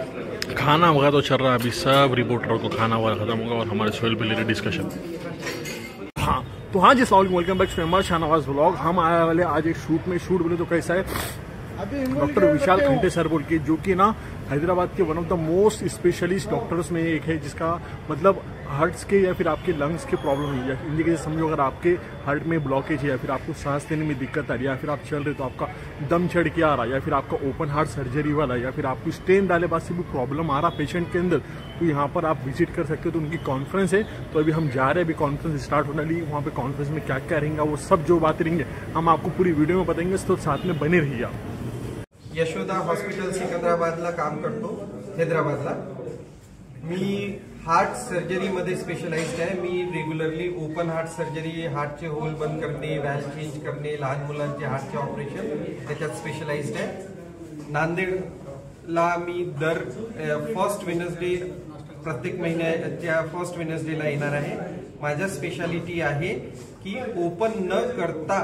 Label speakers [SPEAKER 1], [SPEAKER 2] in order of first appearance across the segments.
[SPEAKER 1] खाना वगैरह तो चल रहा है, अभी सब रिपोर्टरों को खाना वगैरह खत्म होगा और हमारे सोहेल पे रिलेटेड डिस्कशन। हाँ तो हाँ जी, अस्सलाम वालेकुम, welcome back to MR Shahnawaz vlog. हम आए वाले आज एक शूट में, शूट बोले तो कैसा है, डॉक्टर विशाल खंटे सर बोल के, जो कि ना हैदराबाद के one of the most specialist doctors में एक है, जिसका मतलब हार्ट्स के या फिर आपके लंग्स के प्रॉब्लम है, या इनके जैसे समझो अगर आपके हार्ट में ब्लॉकेज है या फिर आपको सांस लेने में दिक्कत आ रही है, या फिर आप चल रहे तो आपका दम चढ़ के आ रहा है, या फिर आपका ओपन हार्ट सर्जरी वाला, या फिर आपको स्टेन डाले बाद से भी प्रॉब्लम आ रहा पेशेंट के अंदर, तो यहाँ पर आप विजिट कर सकते हो। तो उनकी कॉन्फ्रेंस है, तो अभी हम जा रहे हैं, अभी कॉन्फ्रेंस स्टार्ट होने वाली, वहाँ पे कॉन्फ्रेंस में क्या क्या रहेंगे वो सब जो बातें रहेंगे हम आपको पूरी वीडियो में बताएंगे, तो साथ में बने रहिए आप।
[SPEAKER 2] यशोदा हॉस्पिटल सिकंदराबादला काम करतो, हैदराबादला। मी हार्ट सर्जरीमध्ये स्पेशलाइज्ड आहे। मी रेग्युलरली ओपन हार्ट सर्जरी, हार्टचे होल बंद करणे, व्हॅल्व चेंज करणे, लहान मुलांचे हार्टचे ऑपरेशन त्याच्यात स्पेशलाइज्ड आहे। नांदेडला मी दर फर्स्ट वेडनेसडे, प्रत्येक महिन्याच्या फर्स्ट वेडनेसडेला येणार आहे। माझ्या स्पेशालिटी आहे की ओपन न करता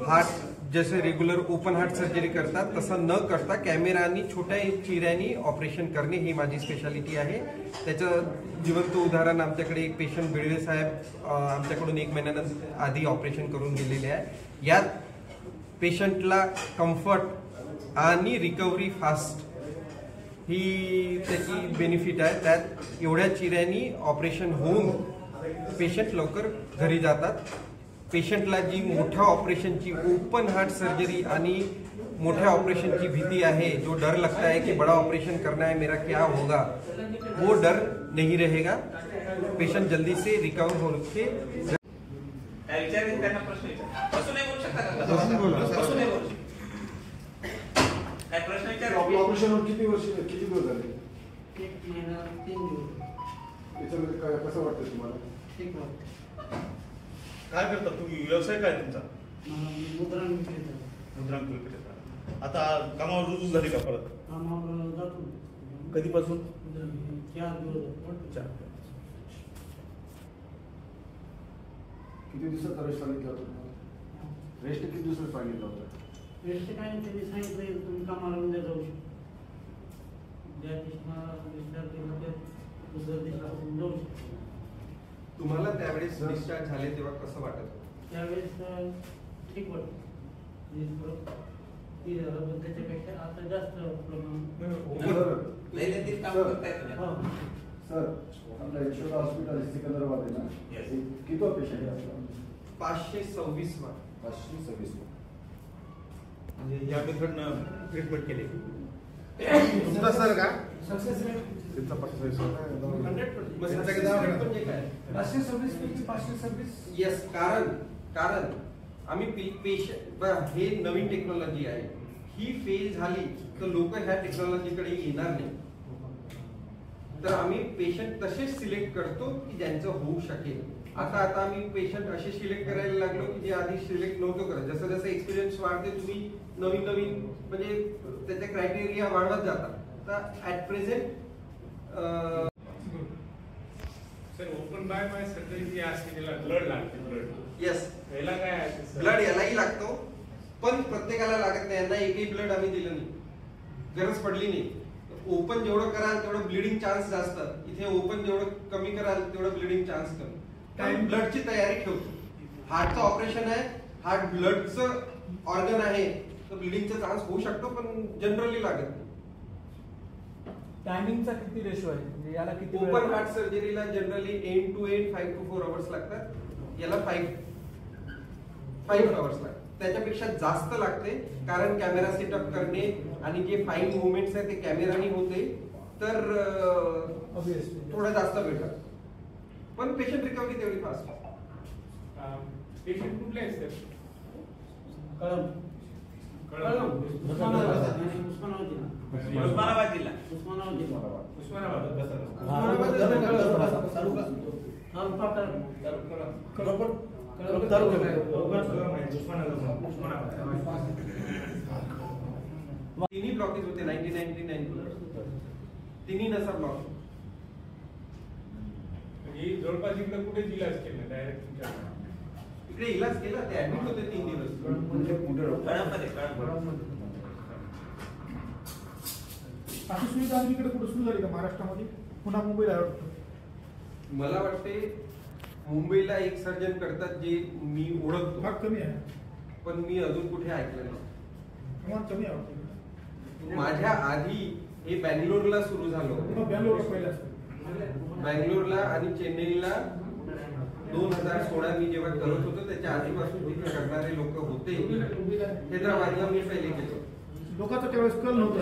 [SPEAKER 2] हार्ट, जैसे रेग्युलर ओपन हार्ट सर्जरी करतात तसं न करता कॅमेरानी छोट्या चिऱ्यानी ऑपरेशन करणे ही माझी स्पेशालिटी आहे। त्याचं जिवंत उदाहरण आमच्याकडे एक पेशंट बिळवे साहेब आमच्याकडून 1 महिन्यानंतर आधी ऑपरेशन करून गेलेले आहे। यात पेशंटला कम्फर्ट आणि रिकव्हरी फास्ट ही त्याची बेनिफिट आहे। त्यात एवढ्या चिऱ्यानी ऑपरेशन होऊन पेशंट लवकर घरी जातात। पेशंटला जी मोठ्या ऑपरेशनची, ओपन हार्ट सर्जरी आणि मोठ्या ऑपरेशनची भीती आहे, जो डर लगता है कि बड़ा ऑपरेशन करना है, मेरा क्या होगा, वो डर नहीं रहेगा। पेशंट जल्दी से रिकवर होके
[SPEAKER 3] ऑपरेशन किती दिवस झाले? 1 महिना 3 दिवस। याच्यामध्ये काय कसं वाटतं तुम्हाला? ठीक वाटतं।
[SPEAKER 4] काय करता तुम्ही? व्यवसाय काय तुमचा?
[SPEAKER 3] मुद्रांक विक्रेता।
[SPEAKER 4] आता कामावर रुजू झाली का परत?
[SPEAKER 3] कामावर जातो।
[SPEAKER 4] कधीपासून?
[SPEAKER 3] 4 दिवस। किती दिवसाचा रेस्ट सांगितला होता? रेस्ट किती दिवसाचा सांगितला होता? रेस्ट काय नाही, त्यांनी सांगितलं तुम्ही कामाला उद्या जाऊ शकता, ज्या दिवशी दुसऱ्या दिवशी जाऊ शकता।
[SPEAKER 2] तुम्हाला त्यावेळेस डिस्चार्ज झाले तेव्हा कसं वाटत होतं?
[SPEAKER 3] त्यावेळेस ठीक वाटतं, त्याच्यापेक्षा आता जास्त सर, आपल्या यशोदा हॉस्पिटल सिकंदराबाद आहे ना, किती पेशंट आहे?
[SPEAKER 2] 526 वा।
[SPEAKER 3] 526
[SPEAKER 4] म्हणजे या मेथडनं ट्रीटमेंट केली
[SPEAKER 3] तुमचा सर का?
[SPEAKER 2] Success rate
[SPEAKER 3] 100%।
[SPEAKER 2] 526 येस। कारण आम्ही पेशंट, हे नवीन टेक्नॉलॉजी आहे, ही फेल झाली तर लोक ह्या टेक्नॉलॉजीकडे येणार नाही। तर आम्ही पेशंट तसेच सिलेक्ट करतो की ज्यांचं होऊ शकेल। आता आम्ही पेशंट असे सिलेक्ट करायला लागलो की जे आधी सिलेक्ट नव्हतो करत। जसं जसं एक्सपिरियन्स वाढते, तुम्ही नवीन म्हणजे त्याचे क्रायटेरिया वाढवत जातात। तर at present
[SPEAKER 5] sir, open by surgery जी असते त्याला ब्लड लागते। ब्लड
[SPEAKER 2] येस,
[SPEAKER 5] याला काय आहे?
[SPEAKER 2] ब्लड यालाही लागतो, पण प्रत्येकाला लागत नाही। यांना एकही ब्लड आम्ही दिलं नाही, गरज पडली नाही। ओपन जेवढं कराल तेवढं ब्लिडिंग चान्स जास्त, इथे ओपन जेवढं कमी कराल तेवढं ब्लिडिंग चान्स कमी। कारण ब्लडची तयारी ठेवतो। हार्टचं ऑपरेशन आहे, हार्ट ब्लडचं ऑर्गन आहे, तर ब्लिडिंगचा चान्स होऊ शकतो, पण जनरली लागत नाही।
[SPEAKER 6] टायमिंगचा किती रेशो आहे, म्हणजे याला किती?
[SPEAKER 2] ओपन हार्ट सर्जरीला generally end to end 5 to 4 hours लागतात, याला 5 आवर्स लागतात। त्याच्यापेक्षा जास्त लागते, कारण कॅमेरा सेटअप करणे आणि जे फाईन मुवमेंट्स आहेत ते कॅमेरानी होते, तर थोडं जास्त वेळ लागतो, पण पेशंट रिकव्हरी तेवढी फास्ट।
[SPEAKER 5] पेशंट कुठले आहेत सर?
[SPEAKER 6] उस्मानाबाद जिल्हा।
[SPEAKER 2] तिन्ही ब्लॉकेज होते 1999 तिन्ही नसा ब्लॉक।
[SPEAKER 5] जवळपास इकडे कुठे इलाज केला डायरेक्ट?
[SPEAKER 2] इकडे इलाज केला, ते ऍडमिट होते 3 दिवस।
[SPEAKER 7] अशी सुविधा इकडे कुठे सुरू झाली का महाराष्ट्रामध्ये? पुन्हा मुंबईला आहे वाटतं.
[SPEAKER 2] मला वाटते मुंबईला एक सर्जन करतात जे मी ओळखतो,
[SPEAKER 7] भाग कमी आहे,
[SPEAKER 2] पण मी अजून कुठे ऐकलं नाही.
[SPEAKER 7] प्रमाण कमी आहे वाटतं.
[SPEAKER 2] माझ्या आधी हे बँगलोरला सुरू झालं होतं.
[SPEAKER 7] पुन्हा बँगलोरला पहिले असतं.
[SPEAKER 2] बँगलोरला आणि चेन्नईला 2016 मी जेव्हा करत होतो त्याच्या आधीपासून तिथे करणारे लोक होते. हैदराबादला मी पहिले गेलो.
[SPEAKER 7] लोकांचा त्यावेळेस कल नव्हता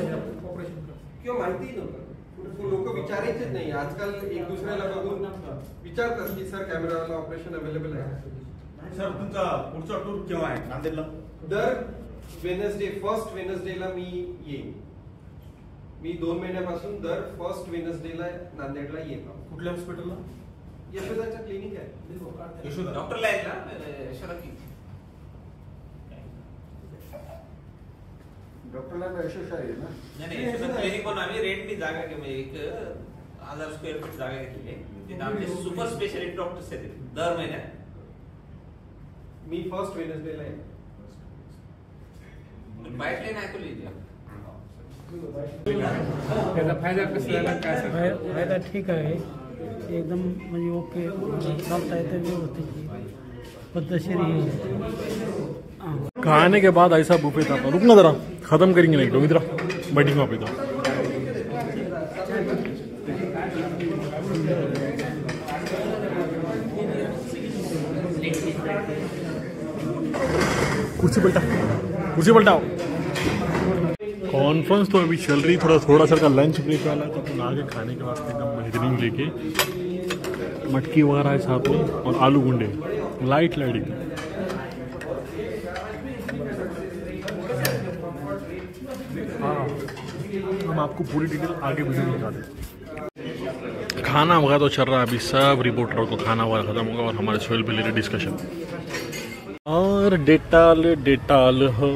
[SPEAKER 7] ऑपरेशन
[SPEAKER 2] किंवा माहितीही नव्हतं. लोक विचारायचेच नाही. आजकाल एक दुसऱ्याला बघून विचारतात की सर कॅमेरावाला ऑपरेशन अवेलेबल आहे.
[SPEAKER 4] सर तुमचा पुढचा टूर केव्हा आहे नांदेडला?
[SPEAKER 2] दर वेनसडे, फर्स्ट वेनसडेला मी येईन. मी 2 महिन्यापासून दर फर्स्ट वेनसडेला नांदेडला येतो.
[SPEAKER 4] कुठल्या हॉस्पिटलला?
[SPEAKER 2] यशोदाचं क्लिनिक आहे.
[SPEAKER 4] यशोदा
[SPEAKER 6] डॉक्टरला आहे का यशोदा की
[SPEAKER 8] डॉक्टरला यशस्वी आहे ना.
[SPEAKER 6] नाही यशोदा क्लिनिक पण आम्ही रेंटनी जागा घेऊन 1000 स्क्वेअर फूट जागा घेतली आहे. तिथे आमचे सुपर स्पेशालिस्ट डॉक्टर्स आहेत दर महिन्यात.
[SPEAKER 2] मी फर्स्ट वेनसडेला आहे.
[SPEAKER 6] पाईपलाईन ऐकू लिहिली.
[SPEAKER 5] त्याचा फायदा कसा झाला काय सांगा?
[SPEAKER 3] फायदा ठीक आहे, एकदम म्हणजे ओके, चालता येतं व्यवस्थित पद्धतशीर आहे.
[SPEAKER 1] खाने के बाद ऐसा बुफे था, रुकना जरा, खत्म करेंगे नहीं तो इधर बैठेंगे वहाँ पे. तो कुर्सी पलटाओ. कॉन्फ्रेंस तो अभी चल रही, थोड़ा सा का लंच ब्रेक वाला, तो अपन आगे खाने के वास्ते एकदम बेहतरीन लेके मटकी वगैरह है साथ में और आलू गुंडे लाइट लाइटिंग. हाँ, हम आपको पूरी डिटेल आगे वीडियो में बता दें. खाना वगैरह तो चल रहा है, अभी सब रिपोर्टरों को खाना वगैरह खत्म होगा और हमारे सोहेल पे ले डिस्कशन और डेटाल हो.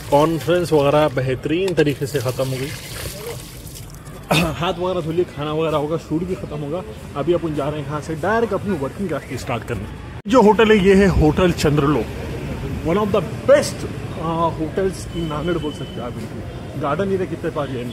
[SPEAKER 1] कॉन्फ्रेंस वगैरह बेहतरीन तरीके से ख़त्म हो गई. हाथ वगैरह धो लिए, खाना वगैरह होगा, शूट भी खत्म होगा. अभी अपन जा रहे हैं यहाँ से डायरेक्ट अपनी वर्किंग रास्ते स्टार्ट करने. जो होटल है ये है hotel Chandralok, one of the best hotels in Nanded बोल सकते हैं आप. इनको गार्डन ही कितने पास है.